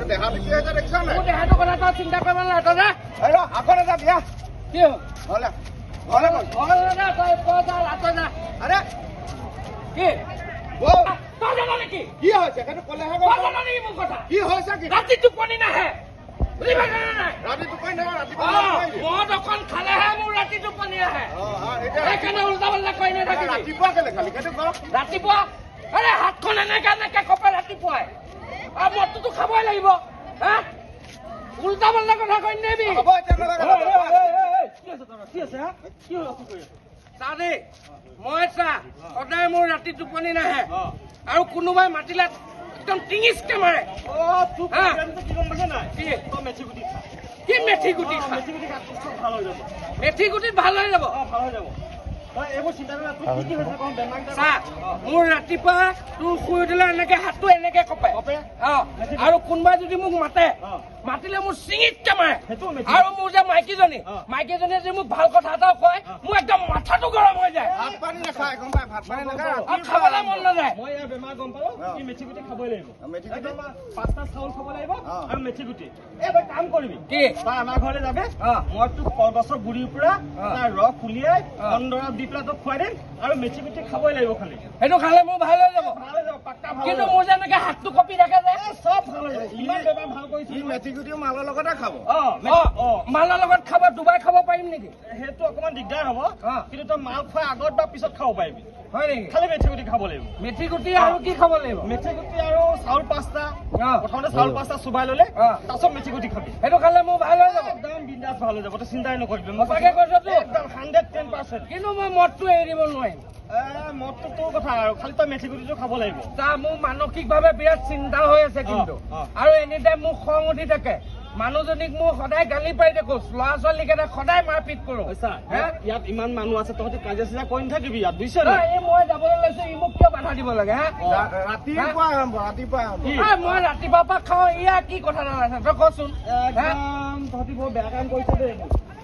দেহাটো কি হৈছে দেখিছ নাই? দেহাটো কথা তই চিন্তা কৰিব নালাগে। আগত এটা বিয়া কি ঘৰলে ঘৰলে গ'ল। আৰে কি বৌ তই জান নেকি? কি হৈছে সেইটো ক'লেহে তই গম জান নেকি মোৰ কথা? কি হৈছে কি ৰাতি টোপনি নাহে, বুজি পাইছ নাই? ৰাতি টোপনি নহয় ৰাতিপুৱা মদ অকণ খালেহে মোৰ ৰাতি টোপনি আহে। এতিয়া সেইকাৰণে উল্টা পাল্টা কৰি নাথাকিবি। ৰাতিপুৱা কেলে খালি সেইটো ক ৰাতিপুৱা আৰে হাতখন এনেকে এনেকে কপাই ৰাতিপুৱাই আৰু মদটোতো খাবই লাগিব। হা উল্টা পাল্টা কথা কৈ নেবি। হ'ব চা দেই মই চা সদায় মোৰ ৰাতি টোপনি নাহে আৰু কোনোবাই মাতিলে একদম টিঙিচকে মাৰে। কি মেথি গুটি মেথি গুটিত ভাল হৈ যাব। চা মোৰ ৰাতিপুৱা তোৰ শুই উঠিলে এনেকে হাতটো এনেকে কপে আৰু কোনোবাই যদি মোক মাতিলে মোৰ চিঙিতকে মাৰে। আৰু মোৰ যে মাইকীজনীয়ে যে মোক ভাল কথা এটাও কয় মোৰ একদম মাথাটো গৰম হৈ যায়। ভাত পানী নাখায় গম পাই ভাত পানী নাখায় আৰু খাবলৈ মন নাযায়। মই ইয়াৰ বেমাৰ গম পালো কি মেথি গুটি খাবই লাগিব। মেথি গুটি 5টা চাউল খাব লাগিব আৰু মেথি গুটি। তই কাম কৰিবি কি তই আমাৰ ঘৰলৈ যাবি মই তোক কলগছৰ গুৰিৰ পৰা তাৰ ৰস উলিয়াই দৰৱ দি পেলাই তোক খুৱাই দিম আৰু মেথি গুটি খাবই লাগিব খালি। সেইটো খালে মোৰ ভাল হৈ যাব। ভাল হৈ যাব পাক্কা ভাল। কিন্তু মোৰ যে এনেকে হাতটো কপি থাকে যে চব ভাল হৈ যাব। ইমান বেমাৰ ভাল কৰিছে। ই মেথি গুটিও মালৰ লগতে খাব। মালৰ লগত খাব দুবাৰ খাব পাৰিম নেকি? সেইটো অকমান দিগদাৰ হ'ব কিন্তু তই মাল খোৱাৰ আগত বা পিছত খাব পাৰিবি। হয় নেকি? খালি মেথি গুটি খাব লাগিব। মেথি গুটি আৰু কি খাব লাগিব? মেথি গুটি আৰু চাউল 5টা। প্ৰথমতে চাউল 5টা চুবাই ল'লে তাৰপিছত মেথি গুটি খাবি। সেইটো খালে মোৰ ভাল হৈ যাব। একদম বিন্দাছ ভাল হৈ যাব। তই চিন্তাই নকৰিবি। সঁচাকে কৈছো তো একদম 110%। কিন্তু মই মদটো এৰি দিব নোৱাৰিম। মদটো তোৰ কথা আৰু খালি তই মেথি গুটিটো খাব লাগিব। চা মোৰ মানসিকভাৱে বিৰাট চিন্তা হৈ আছে কিন্তু আৰু এনি টাইম মোক খং উঠি থাকে। মানুহজনীক মোৰ সদায় গালি পাৰি থাকো, ল'ৰা ছোৱালীকেইটা সদায় মাৰপিট কৰো। ইয়াত ইমান মানুহ আছে তহঁতি কাজিয়া চাজিয়া কৰি নাথাকিবি ইয়াত বুজিছ। এই মই যাবলৈ লৈছো ই মোক কিয় বাধা দিব লাগে? ৰাতিপুৱা মই ৰাতিপুৱাৰ পৰা খাওঁ। ইয়াৰ কি কথা আছে তই কচোন। একদম তহঁতি বৰ বেয়া কাম কৰিছ দেই।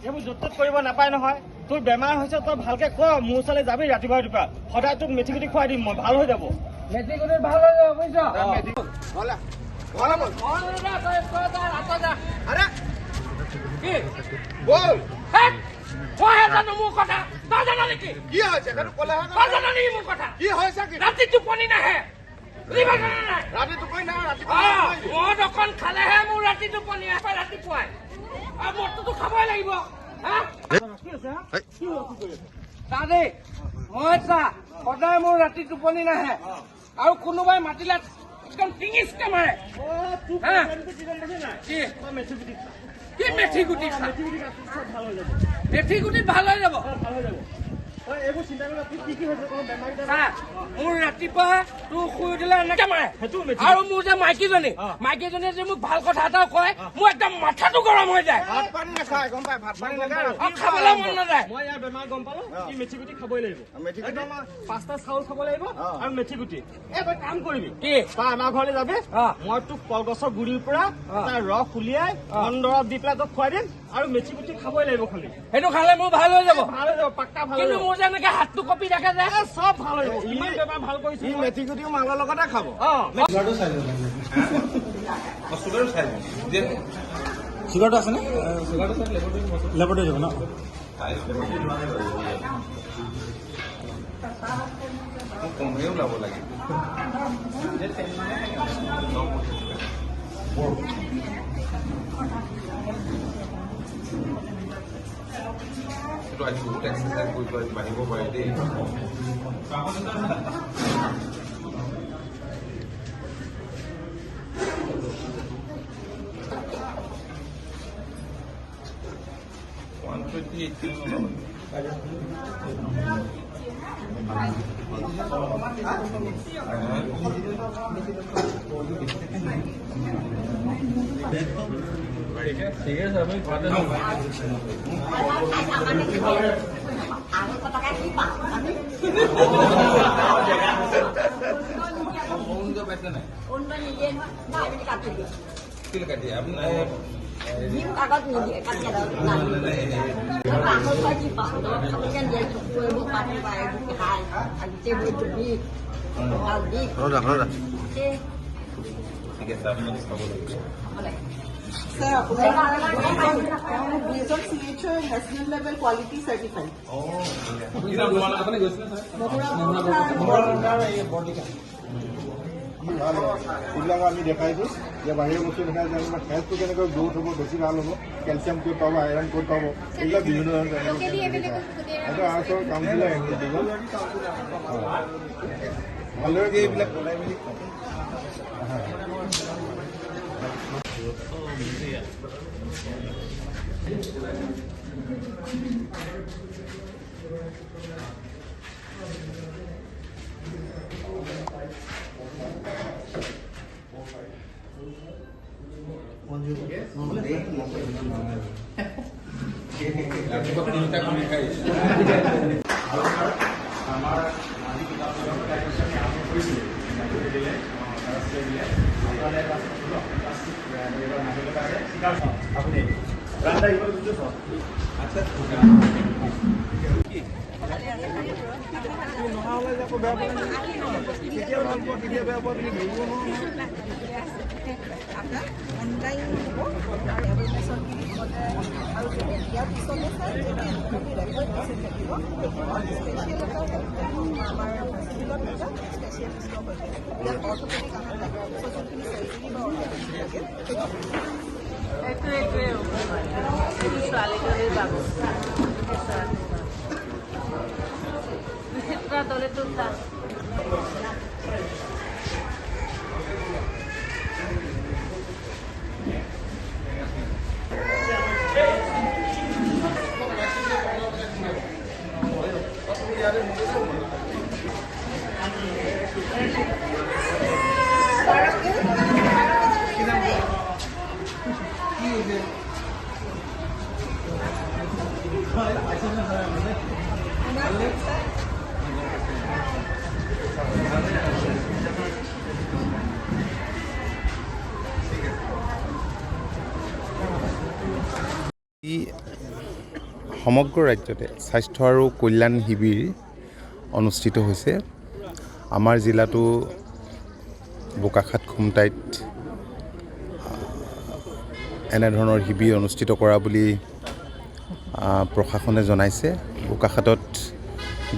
এইবোৰ য'ত ত'ত কৰিব নাপায় নহয়। তোৰ বেমাৰ হৈছে তই ভালকে ক মোৰ ওচৰলৈ যাবি ৰাতিপুৱা সদায় তোক মেথি গুটি খুৱাই দিম মই ভাল হৈ যাব। মেথি গুটিত ভাল হৈ যাব বুজিছ। আৰে কি বল মইহে জানো মোৰ কথা, তই জান নেকি? কি হৈছে সেইটো ক'লেহে তই জান নেকি মোৰ কথা? কি হৈছে কি ৰাতি টোপনি নাহে, বুজি পাইছ নাই? ৰাতি টোপনি নহয় ৰাতিপুৱা মদ অকণ খালেহে মোৰ ৰাতি টোপনি আহে ৰাতিপুৱাই আৰু মদটোতো খাবই লাগিব। চা দেই মই চা সদায় মোৰ ৰাতি টোপনি নাহে আৰু কোনোবাই মাতিলে একদম টিঙিচকে মাৰে। কি মেথি গুটি খা? মেথি গুটিত ভাল হৈ যাব। এইবোৰ চিন্তা কৰি কি হৈছে মোৰ ৰাতিপুৱা তোৰ শুই উঠিলে এনেকে মাৰে আৰু মোৰ যে মাইকীজনীয়ে যে মোক ভাল কথা এটাও কয় মোৰ একদম মাথাটো গৰম হৈ যায়। ভাত পানী নাখায় গম পাই ভাত পানী নাখায় আৰু খাবলৈ মন নাযায়। মই ইয়াৰ বেমাৰ গম পালো কি মেথি গুটি খাবই লাগিব। মেথি গুটি 5টা চাউল খাব লাগিব আৰু মেথি গুটি। তই কাম কৰিবি কি তই আমাৰ ঘৰলৈ যাবি মই তোক কলগছৰ গুৰিৰ পৰা তাৰ ৰস উলিয়াই দৰৱ দি পেলাই তোক খুৱাই দিম আৰু মেথি গুটি খাবই লাগিব খালি। সেইটো খালে মোৰ ভাল হৈ যাব। ভাল হৈ যাব পাক্কা ভাল। কিন্তু মোৰ যে এনেকে হাতটো কপি থাকে যে চব ভাল হৈ যাব। ইমান বেমাৰ ভাল কৰিছে। ই মেথি গুটিও মালৰ লগতে খাব। চুগাৰটো আছে নে? লেবৰেটৰী যাব ন? কমপ্লেইন ওলাব লাগে। সেইটো আজি বহুত এক্সাৰচাইজ কৰিব বাঢ়িব পাৰে দেই। ঠিক আছে আমি কাগজ নিদিয়ে কাটি ঠিক আছে আপোনালোকে চাব লাগিব Sir, based on CHO national level quality certified. এইবিলাক আমি দেখাইছোঁ যে বাহিৰৰ বস্তু দেখাই যে আমাৰ হেল্থটো কেনেকৈ গ্ৰোথ হ'ব, বেছি ভাল হ'ব, কেলছিয়াম ক'ত পাব, আইৰণ ক'ত পাব, এইবিলাক বিভিন্ন ধৰণৰ এইটো আৰ্টছৰ কাউন্সিলাৰ দিব ভালদৰে এইবিলাক বনাই মেলি অনলাইন হ'ব আৰু এডুকেশ্যনখিনি হ'লে আৰু ইয়াৰ পিছতে চাই ৰেকৰ্ড মেচিন থাকিব স্পেচিয়েল এটা আমাৰ হস্পিটেলত এটা স্পেচিয়েলিষ্টৰ সৈতে ইয়াত অৰ্থপেডিক আমাৰ লাগে যোনখিনি চাৰ্জাৰী বা অৰ্থপেডিক লাগে এইটোৱে ছোৱালীজনীৰ ব্যৱস্থা বিচিত্ৰ দলেতো সমগ্ৰ ৰাজ্যতে স্বাস্থ্য আৰু কল্যাণ শিবিৰ অনুষ্ঠিত হৈছে। আমাৰ জিলাটো বোকাখাত খুমটাইত এনেধৰণৰ শিবিৰ অনুষ্ঠিত কৰা বুলি প্ৰশাসনে জনাইছে। বোকাখাতত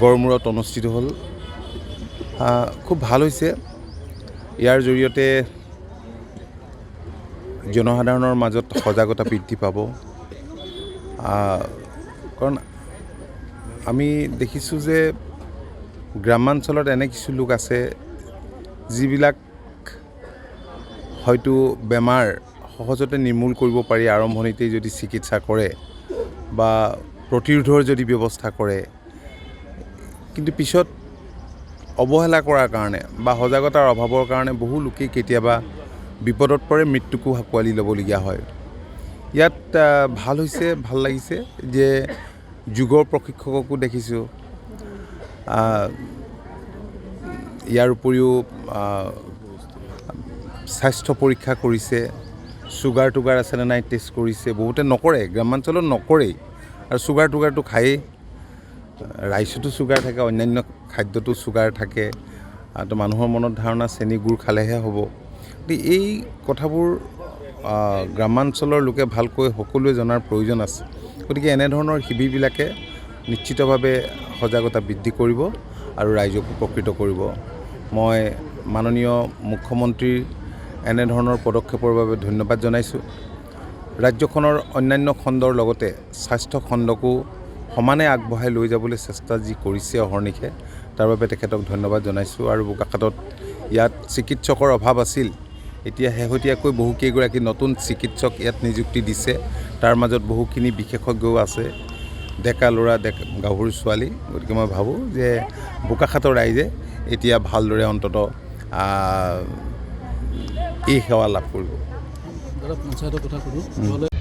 গড়মূৰত অনুষ্ঠিত হ'ল। খুব ভাল হৈছে। ইয়াৰ জৰিয়তে জনসাধাৰণৰ মাজত সজাগতা বৃদ্ধি পাব। কাৰণ আমি দেখিছোঁ যে গ্ৰামাঞ্চলত এনে কিছু লোক আছে যিবিলাক হয়তো বেমাৰ সহজতে নিৰ্মূল কৰিব পাৰি আৰম্ভণিতেই যদি চিকিৎসা কৰে বা প্ৰতিৰোধৰ যদি ব্যৱস্থা কৰে, কিন্তু পিছত অৱহেলা কৰাৰ কাৰণে বা সজাগতাৰ অভাৱৰ কাৰণে বহু লোকেই কেতিয়াবা বিপদত পৰে, মৃত্যুকো হাকুৱালি ল'বলগীয়া হয়। ইয়াত ভাল হৈছে, ভাল লাগিছে যে যোগৰ প্ৰশিক্ষককো দেখিছোঁ। ইয়াৰ উপৰিও স্বাস্থ্য পৰীক্ষা কৰিছে, চুগাৰ টুগাৰ আছেনে নাই টেষ্ট কৰিছে। বহুতে নকৰে, গ্ৰামাঞ্চলত নকৰেই, আৰু চুগাৰ টুগাৰটো খায়েই। ৰাইচতো চুগাৰ থাকে, অন্যান্য খাদ্যতো চুগাৰ থাকে। তো মানুহৰ মনত ধাৰণা চেনি গুড় খালেহে হ'ব। গতিকে এই কথাবোৰ গ্ৰামাঞ্চলৰ লোকে ভালকৈ সকলোৱে জনাৰ প্ৰয়োজন আছে। গতিকে এনেধৰণৰ শিবিৰবিলাকে নিশ্চিতভাৱে সজাগতা বৃদ্ধি কৰিব আৰু ৰাইজক উপকৃত কৰিব। মই মাননীয় মুখ্যমন্ত্ৰীৰ এনেধৰণৰ পদক্ষেপৰ বাবে ধন্যবাদ জনাইছোঁ। ৰাজ্যখনৰ অন্যান্য খণ্ডৰ লগতে স্বাস্থ্য খণ্ডকো সমানে আগবঢ়াই লৈ যাবলৈ চেষ্টা যি কৰিছে অহৰ্নিশে, তাৰ বাবে তেখেতক ধন্যবাদ জনাইছোঁ। আৰু বোকাখাতত ইয়াত চিকিৎসকৰ অভাৱ আছিল, এতিয়া শেহতীয়াকৈ বহুকেইগৰাকী নতুন চিকিৎসক ইয়াত নিযুক্তি দিছে। তাৰ মাজত বহুখিনি বিশেষজ্ঞও আছে, ডেকা ল'ৰা, গাভৰু ছোৱালী। গতিকে মই ভাবোঁ যে বোকাখাতৰ ৰাইজে এতিয়া ভালদৰে অন্ততঃ এই সেৱা লাভ কৰিব। পঞ্চায়তৰ কথা ক'লোঁ।